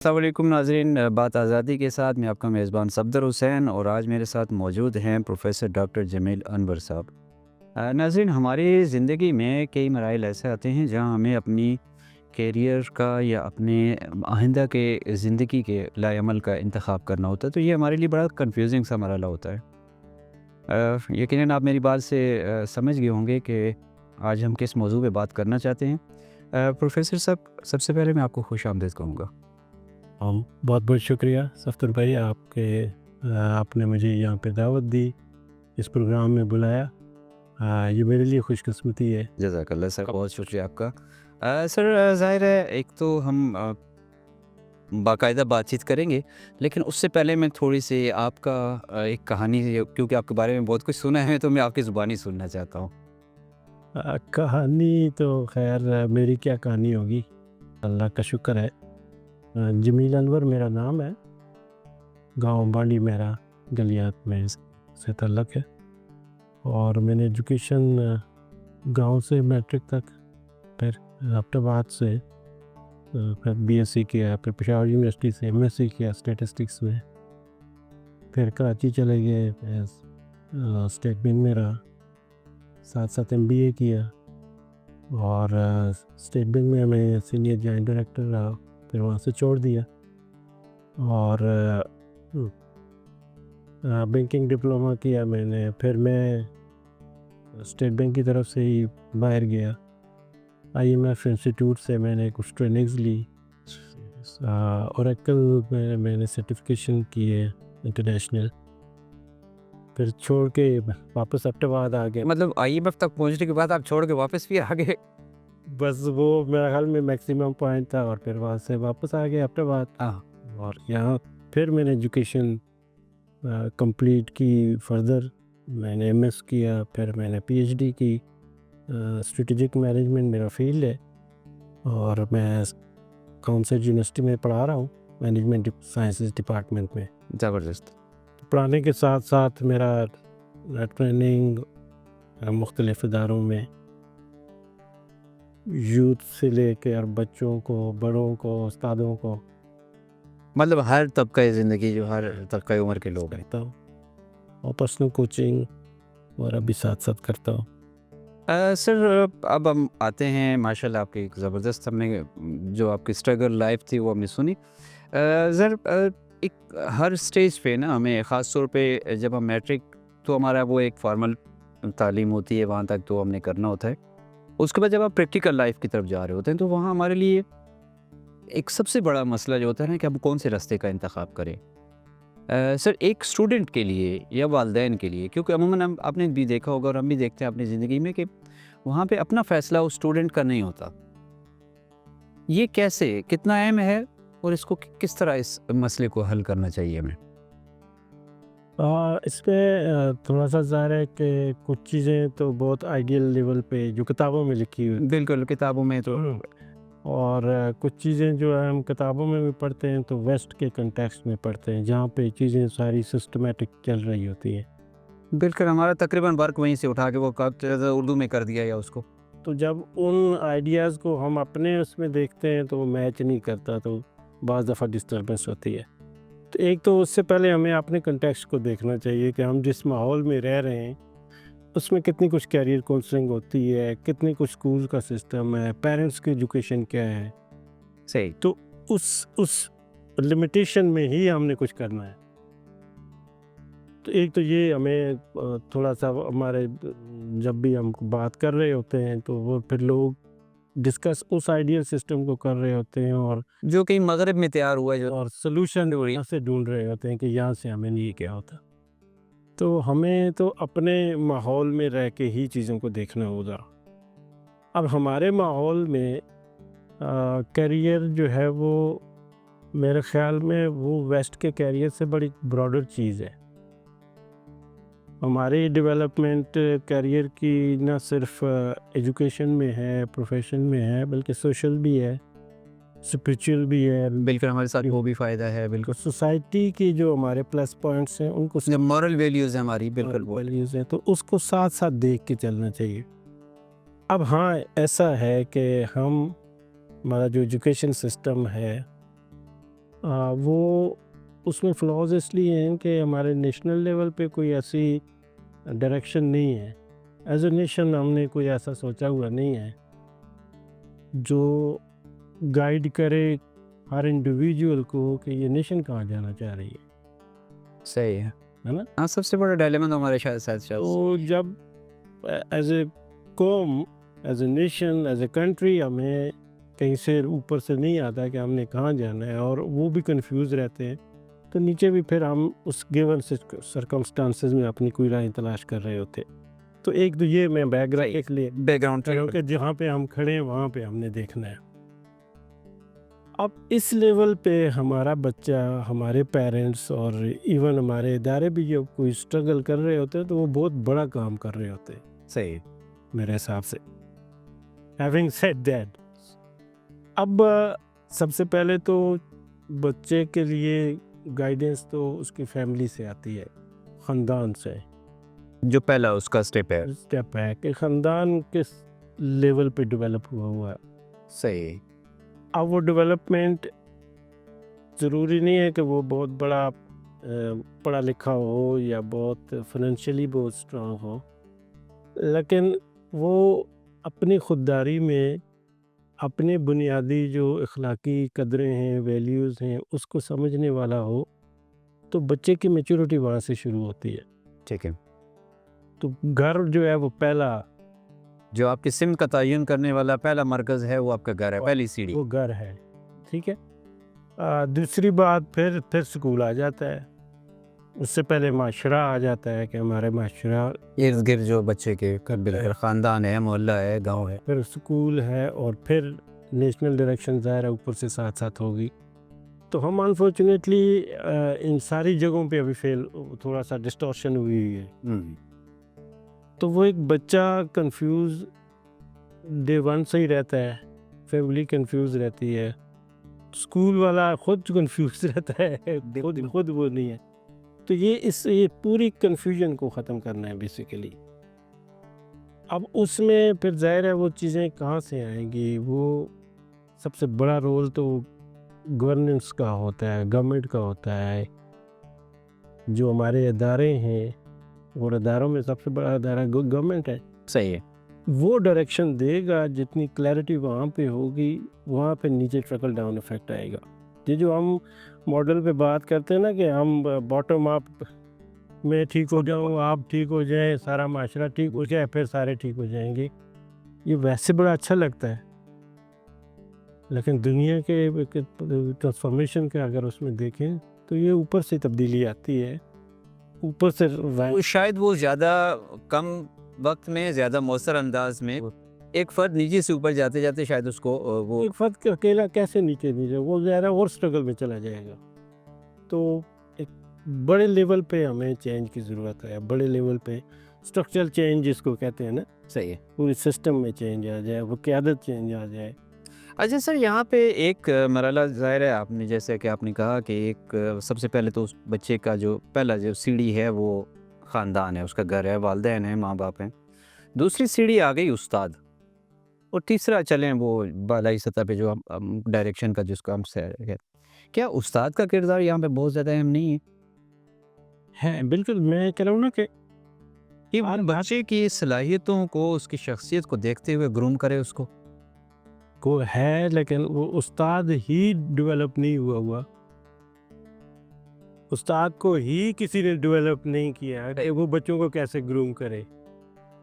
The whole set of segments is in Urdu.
السلام علیکم ناظرین، بات آزادی کے ساتھ میں آپ کا میزبان صفدر حسین اور آج میرے ساتھ موجود ہیں پروفیسر ڈاکٹر جمیل انور صاحب۔ ناظرین، ہماری زندگی میں کئی مراحل ایسے آتے ہیں جہاں ہمیں اپنی کیریئر کا یا اپنے آئندہ کے زندگی کے لائے عمل کا انتخاب کرنا ہوتا ہے، تو یہ ہمارے لیے بڑا کنفیوزنگ سا مرحلہ ہوتا ہے۔ یقیناً آپ میری بات سے سمجھ گئے ہوں گے کہ آج ہم کس موضوع پہ بات کرنا چاہتے ہیں۔ پروفیسر صاحب، سب سے پہلے میں آپ کو خوش آمدید کہوں گا۔ بہت بہت شکریہ صفدر بھائی، آپ نے مجھے یہاں پہ دعوت دی، اس پروگرام میں بلایا، یہ میرے لیے خوش قسمتی ہے۔ جزاک اللہ سر، بہت شکریہ آپ کا۔ سر، ظاہر ہے ایک تو ہم باقاعدہ بات چیت کریں گے، لیکن اس سے پہلے میں تھوڑی سی آپ کا ایک کہانی، کیونکہ آپ کے بارے میں بہت کچھ سنا ہے تو میں آپ کی زبانی سننا چاہتا ہوں۔ کہانی تو خیر میری کیا کہانی ہوگی، اللہ کا شکر ہے۔ جمیل انور میرا نام ہے، گاؤں بانڈی میرا گلیات میں سے تعلق ہے، اور میں نے ایجوکیشن گاؤں سے میٹرک تک، پھر آفٹر بعد سے پھر بی ایس سی کیا، پھر پشاور یونیورسٹی سے ایم ایس سی کیا اسٹیٹسٹکس میں، پھر کراچی چلے گئے، اسٹیٹ بینک میں رہا، ساتھ ساتھ ایم بی اے کیا، اور اسٹیٹ بینک میں میں سینئر جوائنٹ ڈائریکٹر رہا، پھر وہاں سے چھوڑ دیا، اور بینکنگ ڈپلومہ کیا میں نے، پھر میں اسٹیٹ بینک کی طرف سے ہی باہر گیا، آئی ایم ایف انسٹیٹیوٹ سے میں نے کچھ ٹریننگز لی، اوریکل میں نے سرٹیفکیشن کی ہے انٹرنیشنل، پھر چھوڑ کے واپس آفٹر بعد آ گئے۔ مطلب آئی ایم ایف تک پہنچنے کے بعد آپ چھوڑ کے واپس بھی آ گئے؟ بس وہ میرے خیال میں میکسیمم پوائنٹ تھا، اور پھر وہاں سے واپس آ گئے آفٹر بعد، اور یہاں پھر میں نے ایجوکیشن کمپلیٹ کی، فردر میں نے ایم ایس کیا، پھر میں نے پی ایچ ڈی کی، اسٹریٹجک مینجمنٹ میرا فیلڈ ہے، اور میں کونسل یونیورسٹی میں پڑھا رہا ہوں مینجمنٹ سائنسز ڈپارٹمنٹ میں۔ زبردست۔ پڑھانے کے ساتھ ساتھ میرا ٹریننگ مختلف اداروں میں، یوتھ سے لے کے اور بچوں کو، بڑوں کو، استادوں کو مطلب ہر طبقہ زندگی، جو ہر طبقہ عمر کے لوگ ہیں۔ کرتا ہوں، اور پرسنل کوچنگ وغیرہ بھی ساتھ ساتھ کرتا ہوں۔ سر، اب ہم آتے ہیں، ماشاءاللہ آپ کی ایک زبردست، ہم نے جو آپ کی اسٹرگل لائف تھی وہ ہم نے سنی۔ سر، ایک ہر سٹیج پہ نا ہمیں خاص طور پہ جب ہم میٹرک، تو ہمارا وہ ایک فارمل تعلیم ہوتی ہے، وہاں تک تو ہم نے کرنا ہوتا ہے، اس کے بعد جب آپ پریکٹیکل لائف کی طرف جا رہے ہوتے ہیں تو وہاں ہمارے لیے ایک سب سے بڑا مسئلہ جو ہوتا ہے نا کہ ہم کون سے راستے کا انتخاب کریں۔ سر، ایک اسٹوڈنٹ کے لیے یا والدین کے لیے، کیونکہ عموماً آپ نے بھی دیکھا ہوگا اور ہم بھی دیکھتے ہیں اپنی زندگی میں کہ وہاں پہ اپنا فیصلہ اس اسٹوڈنٹ کا نہیں ہوتا، یہ کیسے، کتنا اہم ہے، اور اس کو کس طرح اس مسئلے کو حل کرنا چاہیے ہمیں؟ اس میں تھوڑا سا ظاہر ہے کہ کچھ چیزیں تو بہت آئیڈیل لیول پہ جو کتابوں میں لکھی ہوئی، بالکل، کتابوں میں تو، اور کچھ چیزیں جو ہم کتابوں میں بھی پڑھتے ہیں تو ویسٹ کے کنٹیکسٹ میں پڑھتے ہیں، جہاں پہ چیزیں ساری سسٹمیٹک چل رہی ہوتی ہیں۔ بالکل ہمارا تقریباً ورک وہیں سے اٹھا کے وہ اردو میں کر دیا یا اس کو، تو جب ان آئیڈیاز کو ہم اپنے اس میں دیکھتے ہیں تو وہ میچ نہیں کرتا، تو بعض دفعہ ڈسٹربنس ہوتی ہے۔ تو ایک تو اس سے پہلے ہمیں اپنے کنٹیکسٹ کو دیکھنا چاہیے کہ ہم جس ماحول میں رہ رہے ہیں اس میں کتنی کچھ کیریئر کونسلنگ ہوتی ہے، کتنی کچھ اسکول کا سسٹم ہے، پیرنٹس کی ایجوکیشن کیا ہے، صحیح۔ تو اس لمیٹیشن میں ہی ہم نے کچھ کرنا ہے۔ تو ایک تو یہ ہمیں تھوڑا سا ہمارے جب بھی ہم بات کر رہے ہوتے ہیں تو وہ پھر لوگ ڈسکس اس آئیڈیل سسٹم کو کر رہے ہوتے ہیں، اور جو کہ مغرب میں تیار ہوا ہے، اور سلوشن یہاں سے ڈھونڈ رہے ہوتے ہیں کہ یہاں سے ہمیں یہ کیا ہوتا۔ تو ہمیں تو اپنے ماحول میں رہ کے ہی چیزوں کو دیکھنا ہوگا۔ اب ہمارے ماحول میں کیریئر جو ہے وہ میرے خیال میں وہ ویسٹ کے کیریئر سے بڑی براڈر چیز ہے۔ ہماری ڈیولپمنٹ کیریئر کی نہ صرف ایجوکیشن میں ہے، پروفیشن میں ہے، بلکہ سوشل بھی ہے، اسپریچول بھی ہے، بالکل ہمارے ساتھ وہ بھی فائدہ ہے، بالکل سوسائٹی کی جو ہمارے پلس پوائنٹس ہیں ان کو، جو مورل ویلیوز ہیں ہماری، بالکل وہ ویلیوز ہیں، تو اس کو ساتھ ساتھ دیکھ کے چلنا چاہیے۔ اب ہاں ایسا ہے کہ ہمارا جو ایجوکیشن سسٹم ہے وہ اس میں فلاز اس لیے ہیں کہ ہمارے نیشنل لیول پہ کوئی ایسی ڈائریکشن نہیں ہے. ایز اے نیشن ہم نے کوئی ایسا سوچا ہوا نہیں ہے جو گائیڈ کرے ہر انڈیویجول کو کہ یہ نیشن کہاں جانا چاہ رہی صحیح ہے نا. ہاں سب سے بڑا ڈائلیما تو ہمارے ساتھ تو جب ایز اے قوم، as a nation, as a country ہمیں کہیں سے اوپر سے نہیں آتا کہ ہم نے کہاں جانا ہے، اور وہ بھی کنفیوز رہتے ہیں، تو نیچے بھی پھر ہم اس گیون سرکمسٹانسز میں اپنی کوئی راہ تلاش کر رہے ہوتے. تو ایک تو یہ میں بیک گراؤنڈ کے لیے بیک گراؤنڈ کہ جہاں پہ ہم کھڑے ہیں وہاں پہ ہم نے دیکھنا ہے. اب اس لیول پہ ہمارا بچہ، ہمارے پیرنٹس اور ایون ہمارے ادارے بھی جب کوئی اسٹرگل کر رہے ہوتے ہیں تو وہ بہت بڑا کام کر رہے ہوتے ہیں صحیح میرے حساب سے. ہیونگ سیڈ دیٹ، اب سب سے پہلے تو بچے کے لیے گائیڈنس تو اس کی فیملی سے آتی ہے، خاندان سے. جو پہلا اس کا اسٹیپ ہے کہ خاندان کس لیول پہ ڈیولپ ہوا ہے. صحیح. اب وہ ڈیولپمنٹ ضروری نہیں ہے کہ وہ بہت بڑا پڑھا لکھا ہو یا بہت فائنینشلی بہت اسٹرانگ ہو، لیکن وہ اپنی خودداری میں اپنے بنیادی جو اخلاقی قدریں ہیں، ویلیوز ہیں، اس کو سمجھنے والا ہو. تو بچے کی میچورٹی وہاں سے شروع ہوتی ہے. ٹھیک ہے. تو گھر جو ہے وہ پہلا، جو آپ کی سمت کا تعین کرنے والا پہلا مرکز ہے وہ آپ کا گھر ہے، پہلی سیڑھی وہ گھر ہے. ٹھیک ہے. دوسری بات پھر سکول آ جاتا ہے. اس سے پہلے معاشرہ آ جاتا ہے کہ ہمارے معاشرہ ارد گرد جو بچے کے خاندان ہے، محلہ ہے، گاؤں ہے، پھر سکول ہے، اور پھر نیشنل ڈائریکشن ظاہر ہے اوپر سے ساتھ ساتھ ہوگی. تو ہم انفارچونیٹلی ان ساری جگہوں پہ ابھی تھوڑا سا ڈسٹورشن ہوئی ہے. تو وہ ایک بچہ کنفیوز ڈے ون سے ہی رہتا ہے، فیملی کنفیوز رہتی ہے، اسکول والا خود کنفیوز رہتا ہے، خود وہ نہیں ہے. تو یہ پوری کنفیوژن کو ختم کرنا ہے بیسیکلی. اب اس میں پھر ظاہر ہے وہ چیزیں کہاں سے آئیں گی. وہ سب سے بڑا رول تو گورننس کا ہوتا ہے، گورنمنٹ کا ہوتا ہے. جو ہمارے ادارے ہیں، اور اداروں میں سب سے بڑا ادارہ گورنمنٹ ہے. صحیح ہے. وہ ڈائریکشن دے گا، جتنی کلیئرٹی وہاں پہ ہوگی وہاں پہ نیچے ٹرکل ڈاؤن افیکٹ آئے گا. یہ جو ہم ماڈل پہ بات کرتے ہیں نا کہ ہم باٹم اپ میں ٹھیک ہو جاؤں، آپ ٹھیک ہو جائیں، سارا معاشرہ ٹھیک ہو جائے، پھر سارے ٹھیک ہو جائیں گے، یہ ویسے بڑا اچھا لگتا ہے. لیکن دنیا کے ٹرانسفارمیشن کے اگر اس میں دیکھیں تو یہ اوپر سے تبدیلی آتی ہے، اوپر سے. شاید وہ زیادہ کم وقت میں، زیادہ مؤثر انداز میں ایک فرد نیچے سے اوپر جاتے جاتے شاید اس کو وہ ایک فرد اکیلا کیسے نیچے نہیں جائے، وہ ظاہر ہے اور اسٹرگل میں چلا جائے گا. تو ایک بڑے لیول پہ ہمیں چینج کی ضرورت ہے. بڑے لیول پہ اسٹرکچرل چینج جس کو کہتے ہیں نا. صحیح ہے. پوری سسٹم میں چینج آ جائے، وہ قیادت چینج آ جائے. اچھا سر، یہاں پہ ایک مرحلہ ظاہر ہے، آپ نے جیسے کہ آپ نے کہا کہ ایک سب سے پہلے تو اس بچے کا جو پہلا جو سیڑھی ہے وہ خاندان ہے، اس کا گھر ہے، والدین ہیں، ماں باپ ہیں. دوسری سیڑھی آ گئی استاد، اور تیسرا چلیں وہ بالائی سطح پہ جو ڈائریکشن کا جس کو ہم سے کیا استاد کا کردار یہاں پہ بہت زیادہ اہم نہیں ہے؟ بالکل، میں کہہ رہا ہوں نا کہ بچے کی صلاحیتوں کو، اس کی شخصیت کو دیکھتے ہوئے گروم کرے اس کو ہے، لیکن وہ استاد ہی ڈیولپ نہیں ہوا. استاد کو ہی کسی نے ڈیولپ نہیں کیا، وہ بچوں کو کیسے گروم کرے.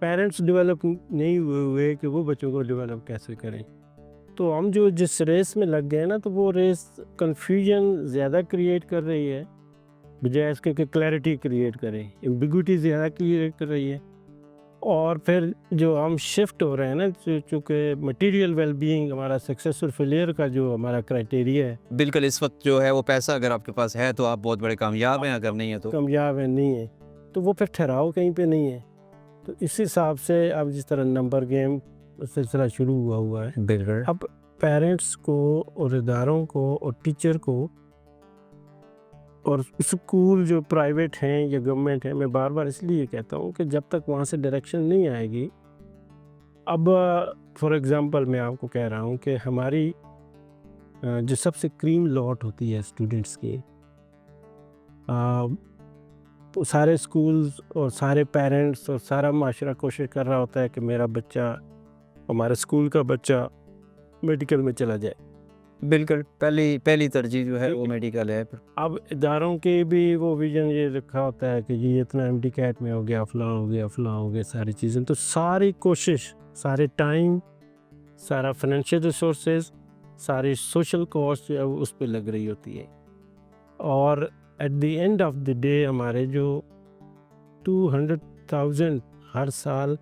پیرنٹس ڈیولپ نہیں ہوئے کہ وہ بچوں کو ڈیولپ کیسے کریں. تو ہم جو جس ریس میں لگ گئے نا، تو وہ ریس کنفیوژن زیادہ کریٹ کر رہی ہے بجائے اس کے کہ کلیئرٹی کریٹ کرے. ایمبیگوٹی زیادہ کریٹ کر رہی ہے. اور پھر جو ہم شفٹ ہو رہے ہیں نا، چونکہ مٹیریل ویل بینگ ہمارا سکسیس اور فیلئر کا جو ہمارا کرائٹیریا ہے، بالکل اس وقت جو ہے وہ پیسہ اگر آپ کے پاس ہے تو آپ بہت بڑے کامیاب ہیں، اگر نہیں ہے تو کامیاب ہے نہیں ہے، تو وہ پھر ٹھہراؤ کہیں پہ نہیں ہے. تو اس حساب سے اب جس طرح نمبر گیم سلسلہ شروع ہوا ہے، بالکل اب پیرنٹس کو اور اداروں کو اور ٹیچر کو اور اسکول جو پرائیویٹ ہیں یا گورنمنٹ ہیں، میں بار بار اس لیے کہتا ہوں کہ جب تک وہاں سے ڈائریکشن نہیں آئے گی. اب فار ایگزامپل میں آپ کو کہہ رہا ہوں کہ ہماری جو سب سے کریم لاٹ ہوتی ہے اسٹوڈنٹس کی، سارے اسکولز اور سارے پیرنٹس اور سارا معاشرہ کوشش کر رہا ہوتا ہے کہ میرا بچہ، ہمارے اسکول کا بچہ میڈیکل میں چلا جائے. بالکل پہلی ترجیح جو ہے وہ میڈیکل ہے. اب اداروں کے بھی وہ ویژن یہ رکھا ہوتا ہے کہ یہ اتنا ایم ڈی کیٹ میں ہو گیا، فلاں ہو گیا، فلاں ہو گیا، ساری چیزیں. تو ساری کوشش، سارے ٹائم، سارا فائنینشیل ریسورسز، ساری سوشل کاسٹ جو ہے وہ اس پہ لگ رہی ہوتی ہے. اور at the end of the day ہمارے جو 200,000 ہر سال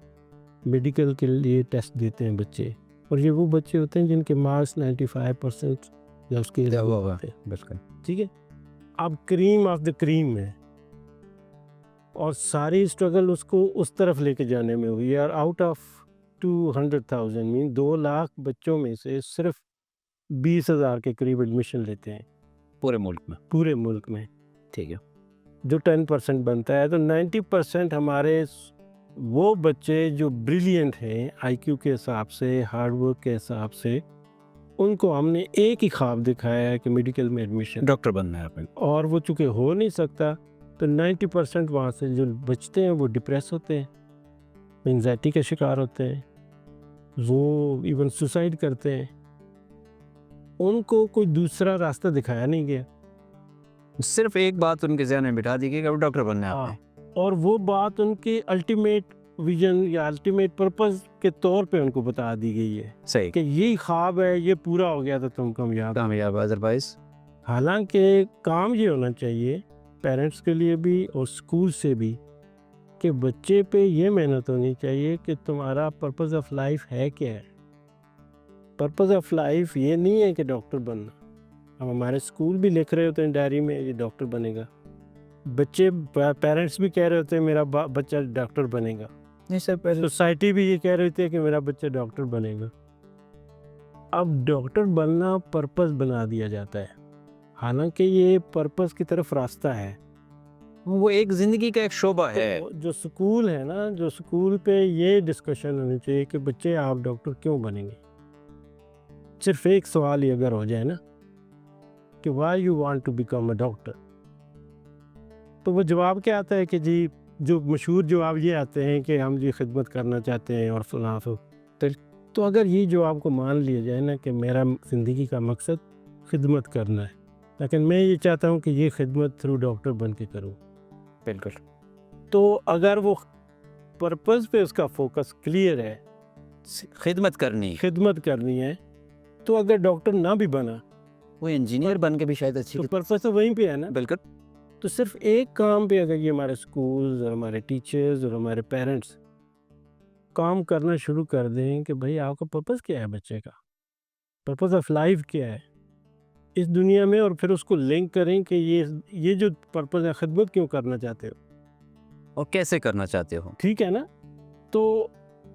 میڈیکل کے لیے ٹیسٹ دیتے ہیں بچے، اور یہ وہ بچے ہوتے ہیں جن کے مارکس 95% یا اس کے علاوہ ہوتے ہیں. بالکل ٹھیک ہے. اب کریم آف دا کریم ہے، اور ساری اسٹرگل اس کو اس طرف لے کے جانے میں ہوئی. اور آؤٹ آف 200,000 مین 2 لاکھ بچوں میں سے صرف 20,000 کے قریب ایڈمیشن لیتے ہیں پورے ملک میں. پورے ملک میں، ٹھیک ہے. جو 10% بنتا ہے. تو 90% ہمارے وہ بچے جو بریلینٹ ہیں آئی کیو کے حساب سے، ہارڈ ورک کے حساب سے، ان کو ہم نے ایک ہی خواب دکھایا ہے کہ میڈیکل میں ایڈمیشن، ڈاکٹر بننا ہے. اور وہ چونکہ ہو نہیں سکتا تو 90% وہاں سے جو بچتے ہیں وہ ڈپریس ہوتے ہیں، انگزائٹی کا شکار ہوتے ہیں، وہ ایون سوسائڈ کرتے ہیں. ان کو کوئی دوسرا راستہ دکھایا نہیں گیا. صرف ایک بات ان کے ذہن میں بٹھا دی گئی کہ وہ ڈاکٹر بننا ہے آپ نے. اور وہ بات ان کے الٹیمیٹ ویژن یا الٹیمیٹ پرپز کے طور پہ ان کو بتا دی گئی ہے صحیح کہ یہی خواب ہے، یہ پورا ہو گیا تو تم کامیاب ادروائز. حالانکہ کام یہ ہونا چاہیے پیرنٹس کے لیے بھی اور اسکول سے بھی کہ بچے پہ یہ محنت ہونی چاہیے کہ تمہارا پرپز آف لائف ہے کیا ہے. پرپز آف لائف یہ نہیں ہے کہ ڈاکٹر بننا. اب ہمارے اسکول بھی لکھ رہے ہوتے ہیں ڈائری میں یہ ڈاکٹر بنے گا، بچے پیرنٹس بھی کہہ رہے ہوتے ہیں میرا بچہ ڈاکٹر بنے گا، نہیں سر، سوسائٹی بھی یہ کہہ رہی ہوتی ہے کہ میرا بچہ ڈاکٹر بنے گا. اب ڈاکٹر بننا پرپز بنا دیا جاتا ہے، حالانکہ یہ پرپز کی طرف راستہ ہے. وہ ایک زندگی کا ایک شعبہ ہے. جو سکول ہے نا، جو سکول پہ یہ ڈسکشن ہونی چاہیے کہ بچے آپ ڈاکٹر کیوں بنیں گے. صرف ایک سوال ہی اگر ہو جائے نا کہ why you want to become a doctor, تو وہ جواب کیا آتا ہے کہ جی، جو مشہور جواب یہ آتے ہیں کہ ہم جی خدمت کرنا چاہتے ہیں اور فلاں. تو اگر یہ جواب کو مان لیا جائے نا کہ میرا زندگی کا مقصد خدمت کرنا ہے، لیکن میں یہ چاہتا ہوں کہ یہ خدمت تھرو ڈاکٹر بن کے کروں. بالکل. تو اگر وہ پرپز پہ اس کا فوکس کلیئر ہے، خدمت کرنی ہے، تو اگر ڈاکٹر نہ بھی بنا، وہ انجینئر بن کے بھی شاید اچھی. تو پرپز تو وہیں پہ ہے نا. بالکل. تو صرف ایک کام پہ اگر یہ ہمارے اسکولز اور ہمارے ٹیچرز اور ہمارے پیرنٹس کام کرنا شروع کر دیں کہ بھئی آپ کا پرپز کیا ہے، بچے کا پرپز آف لائف کیا ہے اس دنیا میں، اور پھر اس کو لنک کریں کہ یہ جو پرپز ہے، خدمت کیوں کرنا چاہتے ہو اور کیسے کرنا چاہتے ہو. ٹھیک ہے نا. تو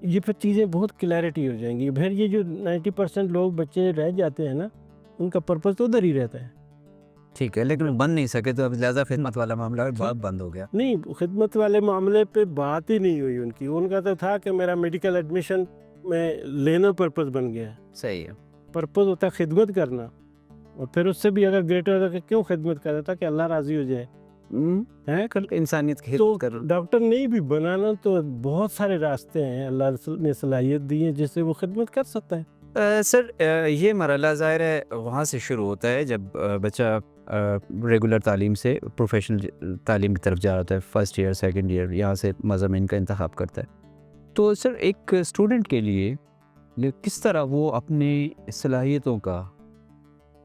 یہ پھر چیزیں بہت کلیئرٹی ہو جائیں گی. پھر یہ جو 90% لوگ بچے رہ جاتے ہیں نا، ان کا پرپز تو ادھر ہی رہتا ہے. ٹھیک ہے، لیکن بن نہیں سکے تو اب لہٰذا خدمت والا معاملہ بات بند ہو گیا. نہیں، خدمت والے معاملے پہ بات ہی نہیں ہوئی ان کی. ان کا تو تھا کہ میرا میڈیکل ایڈمیشن میں لینا پرپز بن گیا. صحیح ہے. پرپز ہوتا ہے خدمت کرنا، اور پھر اس سے بھی اگر گریٹر ہوتا کہ کیوں خدمت کر رہا تھا کہ اللہ راضی ہو جائے. انسانیت کی تو خدمت کر. ڈاکٹر نہیں بھی بنانا تو بہت سارے راستے ہیں، اللہ نے صلاحیت دی ہے جس سے وہ خدمت کر سکتا ہے. سر یہ مرحلہ ظاہر ہے وہاں سے شروع ہوتا ہے جب بچہ ریگولر تعلیم سے پروفیشنل تعلیم کی طرف جا رہا ہے، فرسٹ ایئر، سیکنڈ ایئر، یہاں سے مضامین کا انتخاب کرتا ہے. تو سر ایک اسٹوڈنٹ کے لیے کس طرح وہ اپنی صلاحیتوں کا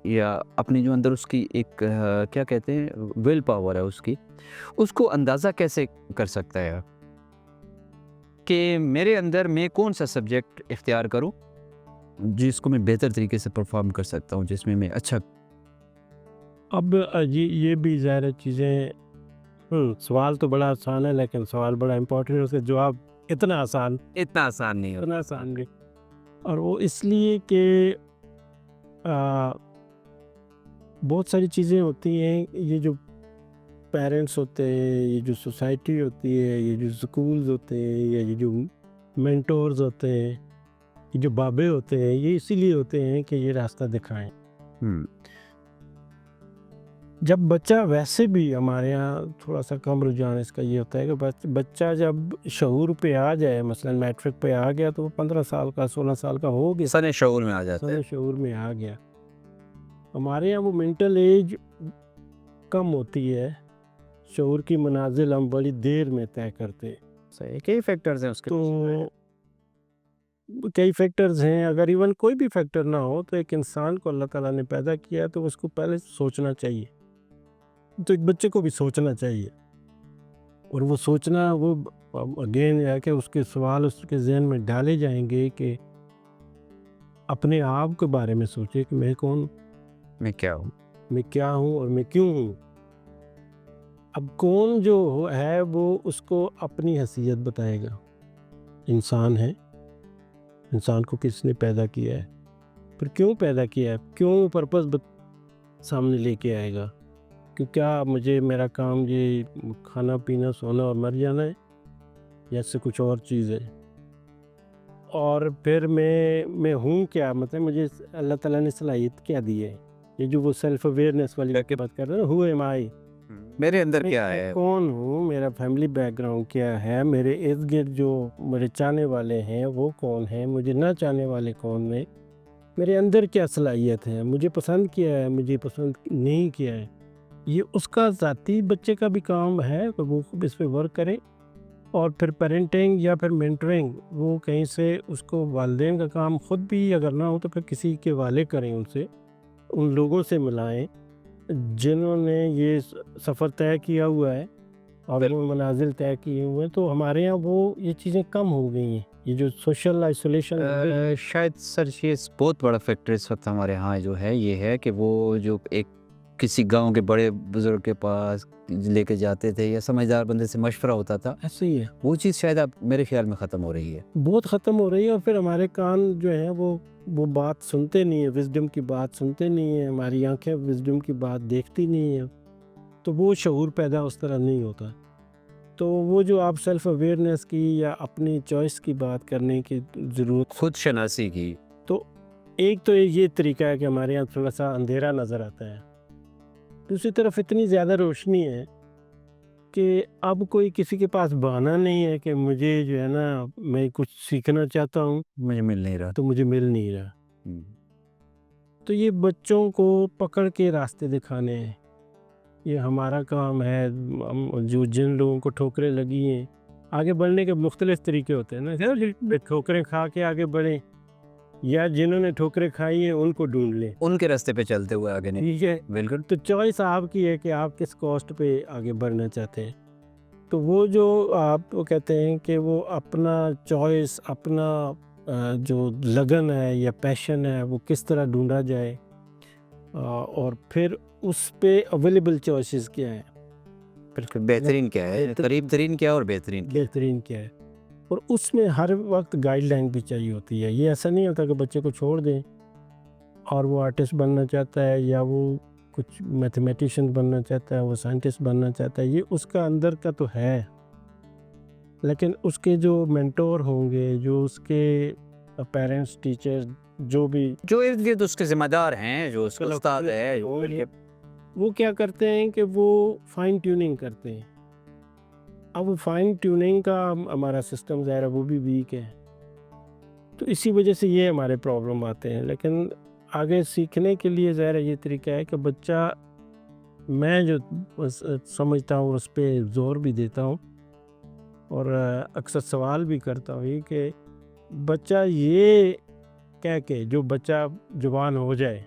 یا اپنی جو اندر اس کی ایک کیا کہتے ہیں ول پاور ہے اس کو اندازہ کیسے کر سکتا ہے کہ میرے اندر میں کون سا سبجیکٹ اختیار کروں جس کو میں بہتر طریقے سے پرفارم کر سکتا ہوں، جس میں اچھا. اب یہ بھی ظاہر چیزیں، سوال تو بڑا آسان ہے لیکن سوال بڑا امپورٹنٹ ہے، اس کا جواب اتنا آسان نہیں اتنا آسان نہیں. اور وہ اس لیے کہ بہت ساری چیزیں ہوتی ہیں. یہ جو پیرنٹس ہوتے ہیں، یہ جو سوسائٹی ہوتی ہے، یہ جو سکولز ہوتے ہیں، یا یہ جو مینٹورز ہوتے ہیں، یہ جو بابے ہوتے ہیں، یہ اسی لیے ہوتے ہیں کہ یہ راستہ دکھائیں. ہوں جب بچہ ویسے بھی ہمارے یہاں تھوڑا سا کم رجحان اس کا یہ ہوتا ہے کہ بچہ جب شعور پہ آ جائے، مثلا میٹرک پہ آ گیا تو وہ 15 سال کا 16 سال کا ہو گیا، سن شعور میں آ جاتا ہے. سن شعور میں آ گیا. ہمارے یہاں وہ منٹل ایج کم ہوتی ہے، شعور کی منازل ہم بڑی دیر میں طے کرتے ہیں. صحیح، کئی فیکٹرز ہیں اس کے. تو کئی فیکٹرز ہیں، اگر ایون کوئی بھی فیکٹر نہ ہو تو ایک انسان کو اللہ تعالیٰ نے پیدا کیا تو اس کو پہلے سوچنا چاہیے. تو ایک بچے کو بھی سوچنا چاہیے، اور وہ سوچنا وہ اگین ہے کہ اس کے سوال اس کے ذہن میں ڈالے جائیں گے کہ اپنے آپ کے بارے میں سوچے کہ میں کون، میں کیا ہوں. میں کیا ہوں اور میں کیوں ہوں. اب کون جو ہے وہ اس کو اپنی حیثیت بتائے گا. انسان ہے، انسان کو کس نے پیدا کیا ہے، پھر کیوں پیدا کیا ہے، کیوں پرپس سامنے لے کے آئے گا کہ کیا مجھے میرا کام یہ کھانا پینا سونا اور مر جانا ہے، یا اس سے کچھ اور چیز ہے. اور پھر میں ہوں کیا، مطلب مجھے اللہ تعالیٰ نے صلاحیت کیا دی ہے. یہ جو وہ سیلف اویئرنیس والی بات کر رہے ہیں، ہو ایم آئی، میرے اندر کیا ہے، کون ہوں، میرا فیملی بیک گراؤنڈ کیا ہے، میرے ارد گرد جو میرے چاہنے والے ہیں وہ کون ہیں، مجھے نہ چاہنے والے کون ہیں، میرے اندر کیا صلاحیت ہے، مجھے پسند کیا ہے، مجھے پسند نہیں کیا ہے. یہ اس کا ذاتی بچے کا بھی کام ہے کہ وہ اس پہ ورک کرے. اور پھر پیرنٹنگ یا پھر مینٹرنگ، وہ کہیں سے اس کو والدین کا کام خود بھی اگر نہ ہو تو پھر کسی کے والے کریں، ان لوگوں سے ملائیں جنہوں نے یہ سفر طے کیا ہوا ہے اور وہ منازل طے کیے ہوئے ہیں. تو ہمارے یہاں وہ یہ چیزیں کم ہو گئی ہیں. یہ جو سوشل آئسولیشن شاید سر یہ بہت بڑا فیکٹر اس وقت ہمارے ہاں جو ہے یہ ہے کہ وہ جو ایک کسی گاؤں کے بڑے بزرگ کے پاس لے کے جاتے تھے یا سمجھدار بندے سے مشورہ ہوتا تھا، ایسے ہی ہے، وہ چیز شاید اب میرے خیال میں ختم ہو رہی ہے. بہت ختم ہو رہی ہے. اور پھر ہمارے کان جو ہیں وہ بات سنتے نہیں ہیں، وزڈم کی بات سنتے نہیں ہیں، ہماری آنکھیں وزڈم کی بات دیکھتی نہیں ہیں. تو وہ شعور پیدا اس طرح نہیں ہوتا. تو وہ جو آپ سیلف اویئرنیس کی یا اپنی چوائس کی بات کرنے کی ضرورت، خود شناسی کی، تو ایک تو یہ طریقہ ہے کہ ہمارے یہاں تھوڑا سا اندھیرا نظر آتا ہے. دوسری طرف اتنی زیادہ روشنی ہے کہ اب کوئی کسی کے پاس بہانہ نہیں ہے کہ مجھے جو ہے نا میں کچھ سیکھنا چاہتا ہوں مجھے مل نہیں رہا. تو مجھے مل نہیں رہا. ہم۔ تو یہ بچوں کو پکڑ کے راستے دکھانے ہیں، یہ ہمارا کام ہے. جن لوگوں کو ٹھوکریں لگی ہیں، آگے بڑھنے کے مختلف طریقے ہوتے ہیں نا، ٹھوکریں کھا کے آگے بڑھیں یا جنہوں نے ٹھوکریں کھائی ہیں ان کو ڈھونڈ لیں، ان کے راستے پہ چلتے ہوئے آگے نہیں. ٹھیک ہے. بالکل. تو چوائس آپ کی ہے کہ آپ کس کاسٹ پہ آگے بڑھنا چاہتے ہیں. تو وہ جو آپ کو کہتے ہیں کہ وہ اپنا چوائس، اپنا جو لگن ہے یا پیشن ہے وہ کس طرح ڈھونڈا جائے، اور پھر اس پہ اویلیبل چوائسیز کیا ہیں، بالکل. بہترین کیا ہے، قریب ترین کیا اور بہترین کیا. بہترین کیا ہے. اور اس میں ہر وقت گائیڈ لائن بھی چاہیے ہوتی ہے. یہ ایسا نہیں ہوتا کہ بچے کو چھوڑ دیں اور وہ آرٹسٹ بننا چاہتا ہے یا وہ کچھ میتھمیٹیشین بننا چاہتا ہے، وہ سائنٹسٹ بننا چاہتا ہے. یہ اس کا اندر کا تو ہے، لیکن اس کے جو مینٹور ہوں گے، جو اس کے پیرنٹس، ٹیچر، جو بھی جو ارد گرد اس کے ذمہ دار ہیں، جو اس کا استاد ہے، وہ کیا کرتے ہیں کہ وہ فائن ٹیوننگ کرتے ہیں. اب وہ فائن ٹیوننگ کا ہمارا سسٹم ظاہر ہے وہ بھی ویک ہے. تو اسی وجہ سے یہ ہمارے پرابلم آتے ہیں. لیکن آگے سیکھنے کے لیے ظاہر یہ طریقہ ہے کہ بچہ، میں جو سمجھتا ہوں اس پہ زور بھی دیتا ہوں اور اکثر سوال بھی کرتا ہوں یہ کہ بچہ یہ کہہ کے جو بچہ جوان ہو جائے،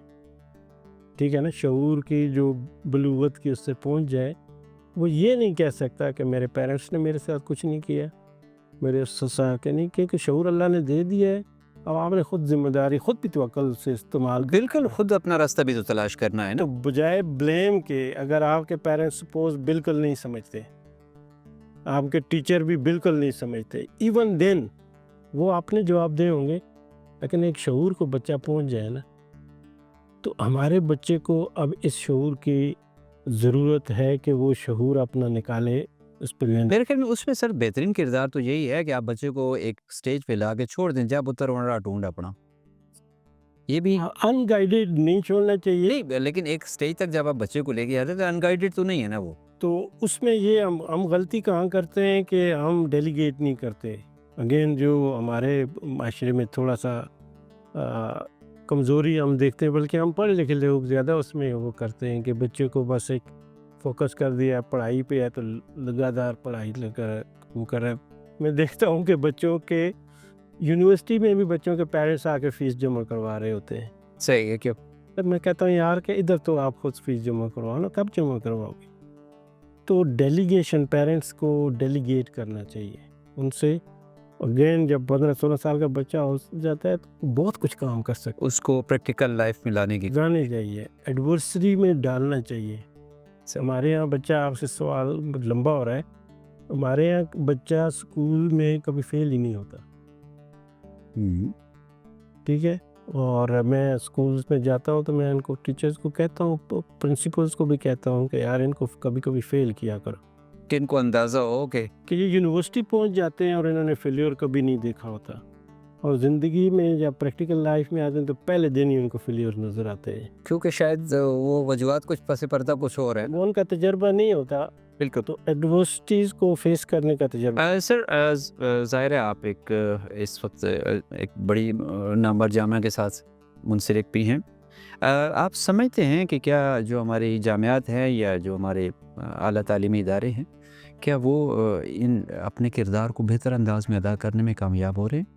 ٹھیک ہے نا، شعور کی جو بلوغت کی اس سے پہنچ جائے، وہ یہ نہیں کہہ سکتا کہ میرے پیرنٹس نے میرے ساتھ کچھ نہیں کیا، میرے اساتذہ کے نہیں کیا، کہ شعور اللہ نے دے دیا ہے. اب آپ نے خود ذمہ داری، خود بھی تو عقل سے استعمال، بالکل خود اپنا راستہ بھی تو تلاش کرنا ہے نا. تو بجائے بلیم کے، اگر آپ کے پیرنٹس سپوز بالکل نہیں سمجھتے، آپ کے ٹیچر بھی بالکل نہیں سمجھتے، ایون دین وہ اپنے جواب دے ہوں گے، لیکن ایک شعور کو بچہ پہنچ جائے نا، تو ہمارے بچے کو اب اس شعور کی ضرورت ہے کہ وہ شعور اپنا نکالے. اس پہ میرے خیال میں اس میں سر بہترین کردار تو یہی ہے کہ آپ بچے کو ایک سٹیج پہ لا کے چھوڑ دیں، جب اتر وڑا ڈھونڈ اپنا. یہ بھی ان گائیڈیڈ نہیں چھوڑنا چاہیے. نہیں، لیکن ایک سٹیج تک جب آپ بچے کو لے کے جاتے ہیں تو ان گائیڈڈ تو نہیں ہے نا وہ. تو اس میں یہ ہم غلطی کہاں کرتے ہیں کہ ہم ڈیلیگیٹ نہیں کرتے. اگین جو ہمارے معاشرے میں تھوڑا سا کمزوری ہم دیکھتے ہیں، بلکہ ہم پڑھے لکھے لوگ زیادہ اس میں وہ کرتے ہیں کہ بچے کو بس ایک فوکس کر دیا پڑھائی پہ ہے تو لگاتار پڑھائی وہ کر رہا ہے. میں دیکھتا ہوں کہ بچوں کے یونیورسٹی میں بھی بچوں کے پیرنٹس آ کے فیس جمع کروا رہے ہوتے ہیں. صحیح ہے. کیوں؟ میں کہتا ہوں یار کہ ادھر تو آپ خود فیس جمع کرواؤ نا، کب جمع کرواؤ گے؟ تو ڈیلیگیشن پیرنٹس کو ڈیلیگیٹ کرنا چاہیے ان سے. اگین جب 15-16 سال کا بچہ ہو جاتا ہے تو بہت کچھ کام کر سکتا اس کو پریکٹیکل لائف میں لانے کی. جانے چاہیے، ایڈورسری میں ڈالنا چاہیے. ہمارے یہاں بچہ، آپ سے سوال لمبا ہو رہا ہے، ہمارے یہاں بچہ اسکول میں کبھی فیل ہی نہیں ہوتا. ٹھیک ہے، اور میں اسکولس میں جاتا ہوں تو میں ان کو ٹیچرز کو کہتا ہوں، پرنسپلس کو بھی کہتا ہوں کہ یار ان کو کبھی کبھی فیل کیا کرو، کہ ان کو اندازہ ہو کہ یہ یونیورسٹی پہنچ جاتے ہیں اور انہوں نے فیلیور کبھی نہیں دیکھا ہوتا، اور زندگی میں جب پریکٹیکل لائف میں آتے ہیں تو پہلے دن ہی ان کو فیلیور نظر آتے ہیں. کیونکہ شاید وہ وجوہات کچھ پس پردہ کچھ اور ہے. وہ ان کا تجربہ نہیں ہوتا. بالکل. تو ایڈورسٹیز کو فیس کرنے کا تجربہ. سر ظاہر ہے آپ ایک اس وقت ایک بڑی نامور جامعہ کے ساتھ منسلک بھی ہیں. آپ سمجھتے ہیں کہ کیا جو ہماری جامعات ہیں یا جو ہمارے اعلیٰ تعلیمی ادارے ہیں، کیا وہ ان اپنے کردار کو بہتر انداز میں ادا کرنے میں کامیاب ہو رہے ہیں؟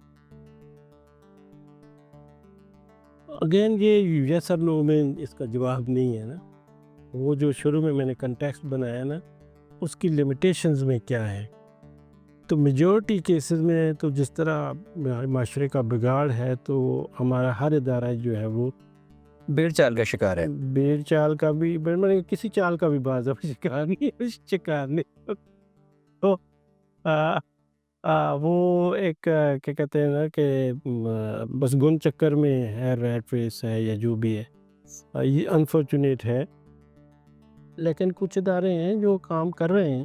اگین یہ یس اور نو میں اس کا جواب نہیں ہے نا. وہ جو شروع میں نے کنٹیکسٹ بنایا نا، اس کی لمیٹیشنز میں کیا ہے. تو میجورٹی کیسز میں تو جس طرح معاشرے کا بگاڑ ہے تو ہمارا ہر ادارہ جو ہے وہ بھیڑ چال کا شکار ہے. بھیڑ چال کا بھی، کسی چال کا بھی بعض شکار نہیں تو وہ ایک کیا کہتے ہیں نا کہ بس گن چکر میں ہے، ریٹ ریس ہے یا جو بھی ہے، یہ انفارچونیٹ ہے. لیکن کچھ ادارے ہیں جو کام کر رہے ہیں،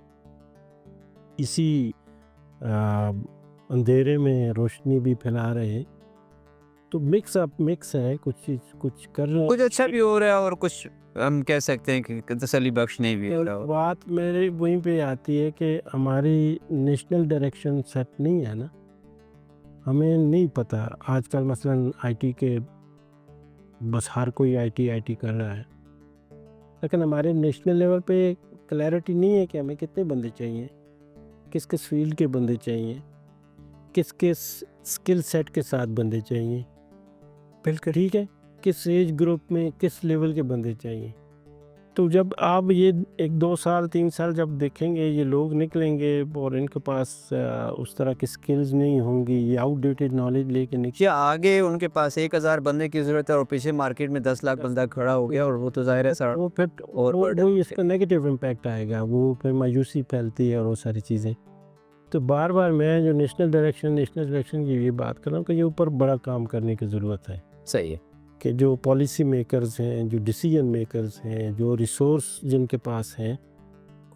اسی اندھیرے میں روشنی بھی پھیلا رہے ہیں. تو مکس ہے، کچھ کر رہے ہیں، کچھ اچھا بھی ہو رہا ہے اور کچھ ہم کہہ سکتے ہیں کہ تسلی بخش نہیں بھی ہو رہا. بات میرے وہیں پہ آتی ہے کہ ہماری نیشنل ڈائریکشن سیٹ نہیں ہے نا. ہمیں نہیں پتہ آج کل مثلا آئی ٹی کے بس ہر کوئی آئی ٹی کر رہا ہے، لیکن ہمارے نیشنل لیول پہ کلیئرٹی نہیں ہے کہ ہمیں کتنے بندے چاہیے، کس فیلڈ کے بندے چاہیے، کس اسکل سیٹ کے ساتھ بندے چاہیے. بالکل ٹھیک ہے، کس ایج گروپ میں کس لیول کے بندے چاہیے. تو جب آپ یہ 1-2 سال 3 سال جب دیکھیں گے یہ لوگ نکلیں گے اور ان کے پاس اس طرح کی سکلز نہیں ہوں گی، یہ آؤٹ ڈیٹڈ نالج لے کے یا آگے ان کے پاس 1000 بندے کی ضرورت ہے اور پیچھے مارکیٹ میں 10 لاکھ بندہ کھڑا ہو گیا، اور وہ تو ظاہر ہے سر وہ پھر وہی اس کا نیگیٹو امپیکٹ آئے گا، وہ پھر مایوسی پھیلتی ہے اور وہ ساری چیزیں. تو بار بار میں جو نیشنل ڈائریکشن کی یہ بات کر رہا ہوں کہ یہ اوپر بڑا کام کرنے کی ضرورت ہے. صحیح ہے کہ جو پالیسی میکرز ہیں، جو ڈیسیجن میکرز ہیں، جو ریسورس جن کے پاس ہیں،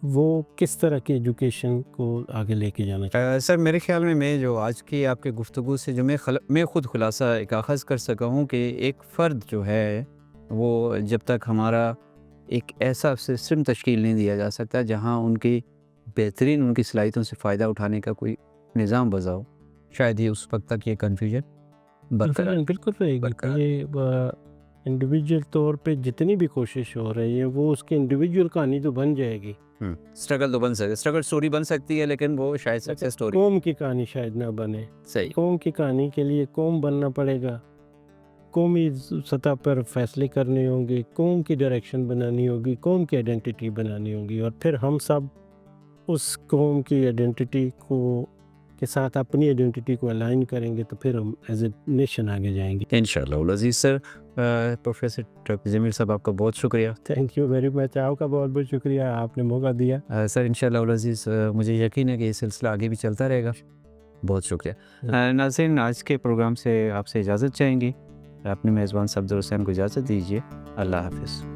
وہ کس طرح کی ایجوکیشن کو آگے لے کے جانا چاہیے. سر میرے خیال میں جو آج کی آپ کے گفتگو سے جو میں خود خلاصہ ایک اخذ کر سکا ہوں کہ ایک فرد جو ہے وہ جب تک ہمارا ایک ایسا سسٹم تشکیل نہیں دیا جا سکتا جہاں ان کی بہترین ان کی صلاحیتوں سے فائدہ اٹھانے کا کوئی نظام وضع ہو، شاید ہی اس وقت تک یہ کنفیوژن برقرار. بالکل رہے گا. یہ انڈیویجول طور پہ جتنی بھی کوشش ہو رہی ہے وہ اس کی انڈیویجول کہانی تو بن جائے گی، اسٹرگل تو بن سکتی ہے، اسٹرگل سٹوری بن سکتی ہے، لیکن وہ شاید سکسیس سٹوری قوم کی کہانی شاید نہ بنے. صحیح. قوم کی کہانی کے لیے قوم بننا پڑے گا، قومی سطح پر فیصلے کرنے ہوں گے، قوم کی ڈائریکشن بنانی ہوگی، قوم کی آئیڈینٹی بنانی ہوگی، اور پھر ہم سب اس قوم کی آئیڈینٹی کے ساتھ اپنی آئیڈینٹی کو الائن کریں گے تو پھر ہم ایز اے نیشن آگے جائیں گے انشاءاللہ. العزیز سر، پروفیسر ڈاکٹر جمیل صاحب آپ کا بہت شکریہ. Thank you very much. آپ کا بہت بہت شکریہ، آپ نے موقع دیا. سر انشاءاللہ العزیز مجھے یقین ہے کہ یہ سلسلہ آگے بھی چلتا رہے گا. بہت شکریہ. ناظرین، آج کے پروگرام سے آپ سے اجازت چاہیں گے. اپنے میزبان عبدالحسین کو اجازت دیجیے. اللہ حافظ.